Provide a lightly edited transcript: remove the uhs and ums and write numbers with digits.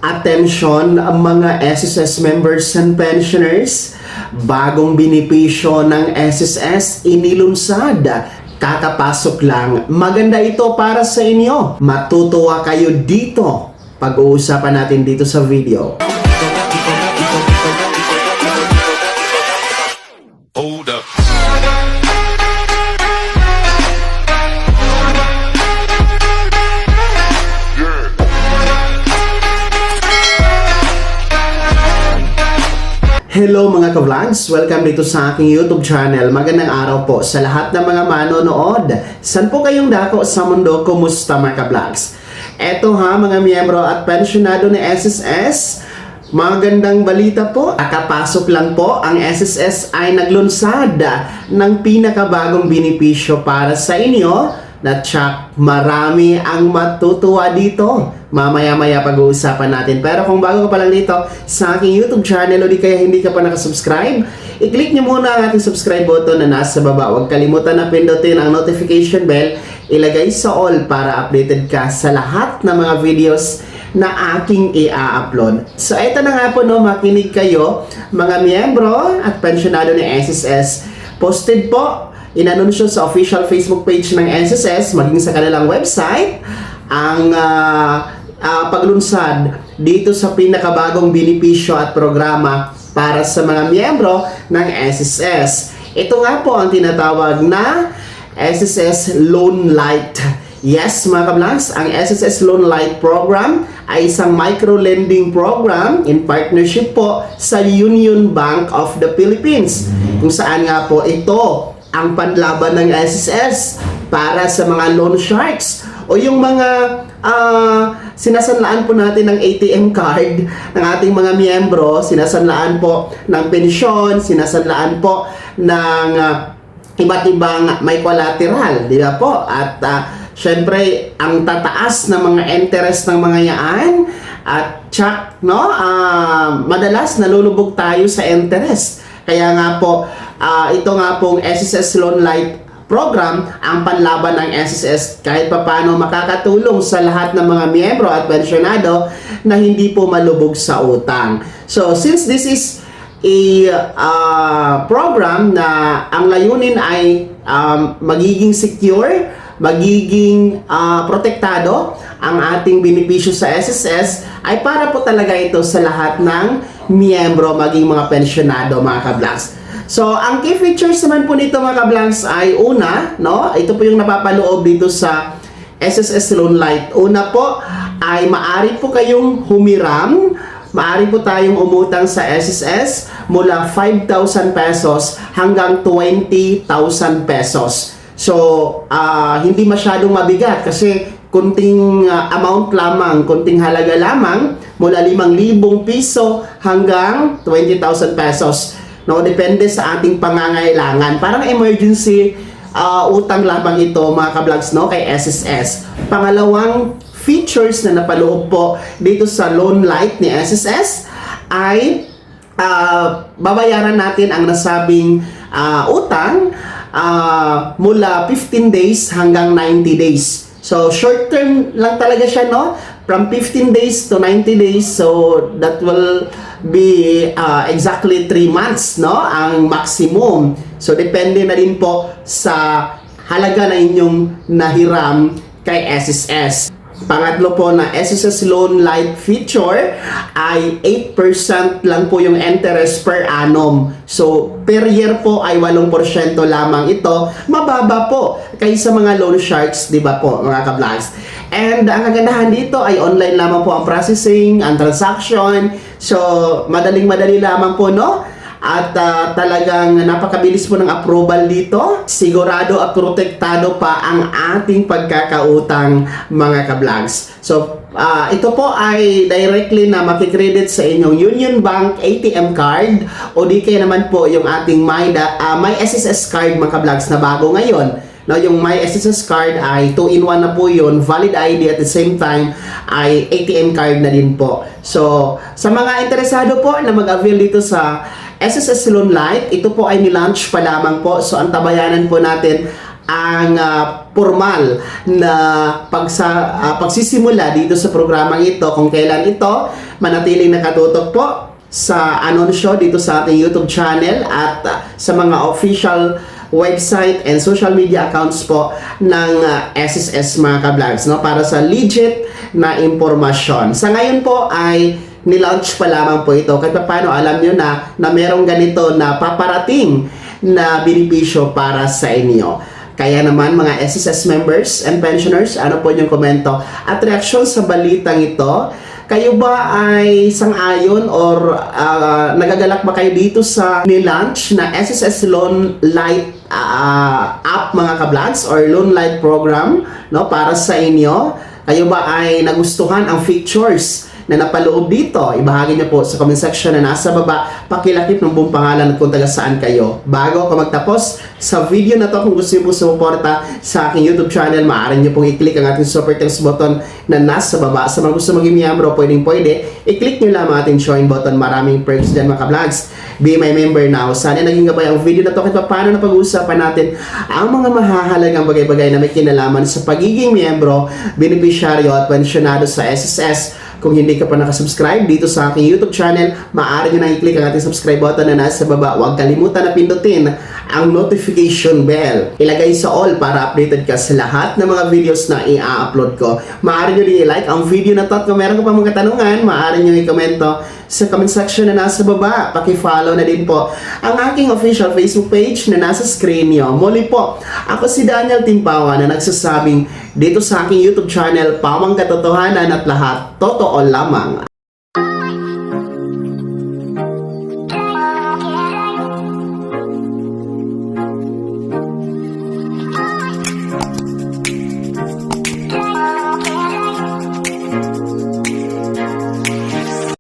Attention mga SSS members and pensioners, bagong benepisyo ng SSS inilunsad. Kakapasok lang, maganda ito para sa inyo. Matutuwa kayo dito. Pag-uusapan natin dito sa video. Hold up. Hello mga ka-vlogs! Welcome dito sa aking YouTube channel. Magandang araw po sa lahat ng mga manonood. San po kayong dako sa mundo? Kumusta mga ka-vlogs? Eto ha mga miyembro at pensyonado ni SSS. Magandang balita po. Kakapasok lang po, ang SSS ay naglunsad ng pinakabagong benepisyo para sa inyo. Na tsak, marami ang matutuwa dito. Mamaya-maya pag-uusapan natin. Pero kung bago ka pa lang dito sa aking YouTube channel o di kaya hindi ka pa nakasubscribe, i-click nyo muna ang ating subscribe button na nasa baba. Huwag kalimutan na pindutin ang notification bell. Ilagay sa all para updated ka sa lahat ng mga videos na aking i-upload. So ito na nga po, no, makinig kayo mga miyembro at pensyonado ni SSS. Posted po, inanunsyo sa official Facebook page ng SSS, maging sa kanilang website, ang paglunsad dito sa pinakabagong benepisyo at programa para sa mga miyembro ng SSS. Ito nga po ang tinatawag na SSS Loan Lite. Yes, mga ka-vlogs, ang SSS Loan Lite program ay isang micro-lending program in partnership po sa Union Bank of the Philippines. Kung saan nga po ito ang panlaban ng SSS para sa mga loan sharks o yung mga sinasanlaan po natin ng ATM card ng ating mga miyembro, sinasanlaan po ng pensyon, sinasanlaan po ng iba't ibang may collateral, di ba po? At syempre, ang tataas ng mga interest ng mga yaan at tsak, no? Madalas nalulubog tayo sa interest. Kaya nga po, ito nga pong SSS Loan Lite program ang panlaban ng SSS kahit papaano makakatulong sa lahat ng mga miyembro at pensyonado na hindi po malubog sa utang. So, since this is a program na ang layunin ay magiging secure, magiging protektado ang ating benepisyo sa SSS, ay para po talaga ito sa lahat ng miyembro, maging mga pensyonado, mga ka-vlogs. So, ang key features naman po nito mga ka-vlogs ay una, no? Ito po yung napapaloob dito sa SSS Loan Lite. Una po ay maari po kayong humiram, maari po tayong umutang sa SSS mula 5,000 pesos hanggang 20,000 pesos. So, hindi masyadong mabigat kasi kunting amount lamang, kunting halaga lamang mula 5,000 piso hanggang 20,000 pesos. No, depende sa ating pangangailangan. Parang emergency utang lamang ito mga ka-vlogs, no, kay SSS. Pangalawang features na napaloob po dito sa Loan Lite ni SSS ay babayaran natin ang nasabing utang mula 15 days hanggang 90 days. So, short term lang talaga siya, no? From 15 days to 90 days. So, that will be exactly 3 months, no? Ang maximum. So, depende na din po sa halaga na inyong nahiram kay SSS. Pangatlo po na SSS Loan Lite feature ay 8% lang po yung interest per annum. So, per year po ay 8% lamang ito. Mababa po kaysa mga loan sharks, di ba po mga ka-vlogs? And ang kagandahan dito ay online lamang po ang processing, ang transaction. So, madaling-madali lamang po, no? At talagang napakabilis po ng approval dito. Sigurado at protektado pa ang ating pagkakautang mga ka-vlogs. So, ito po ay directly na makikredit sa inyong Union Bank ATM card o di kaya naman po yung ating My SSS card mga ka-vlogs na bago ngayon. No, yung My SSS card ay 2-in-1 na po yun, valid ID at the same time ay ATM card na din po. So, sa mga interesado po na mag-avail dito sa SSS Loan Lite, ito po ay nilaunch pa lamang po. So, ang tabayanan po natin ang formal na pagsisimula dito sa programang ito, kung kailan ito manatiling nakatutok po sa anunsyo dito sa ating YouTube channel at sa mga official website and social media accounts po ng SSS mga ka-vlogs, no? Para sa legit na impormasyon. Sa ngayon po ay nilaunch pa lamang po ito. Kahit paano alam nyo na merong ganito na paparating na benepisyo para sa inyo. Kaya naman mga SSS members and pensioners, ano po yung komento at reaksyon sa balitang ito? Kayo ba ay sang-ayon or nagagalak ba kayo dito sa nilaunch na SSS Loan Light app mga ka-vlogs or Loan Light program, no, para sa inyo? Kayo ba ay nagustuhan ang features na napaloob dito? Ibahagi niyo po sa comment section na nasa baba. Pakilakip ng buong pangalan at kung taga saan kayo. Bago ako magtapos sa video na to, kung gusto niyo po sumuporta sa aking YouTube channel, maaari niyo pong i-click ang ating super thanks button na nasa baba. Sa mga gusto maging miyembro, pwede. I-click niyo lang ang ating join button. Maraming perks dyan mga ka-vlogs. Be my member now. Sana naging gabay ang video na to kahit paano na pag-uusapan natin ang mga mahahalagang bagay-bagay na may kinalaman sa pagiging miyembro, benepisyaryo at pensyonado sa SSS. Kung hindi ka pa nakasubscribe dito sa aking YouTube channel, maaari nyo na i-click ang ating subscribe button na nasa baba. Huwag kalimutan na pindutin ang notification bell. Ilagay sa all para updated ka sa lahat ng mga videos na i-upload ko. Maaari nyo din i-like ang video na to at kung meron ka pa mga katanungan, maaari nyo i-komento sa comment section na nasa baba. Paki-follow na din po ang aking official Facebook page na nasa screen nyo. Muli po, ako si Daniel Timpawa na nagsasabing dito sa aking YouTube channel, pawang katotohanan at lahat totoo lamang.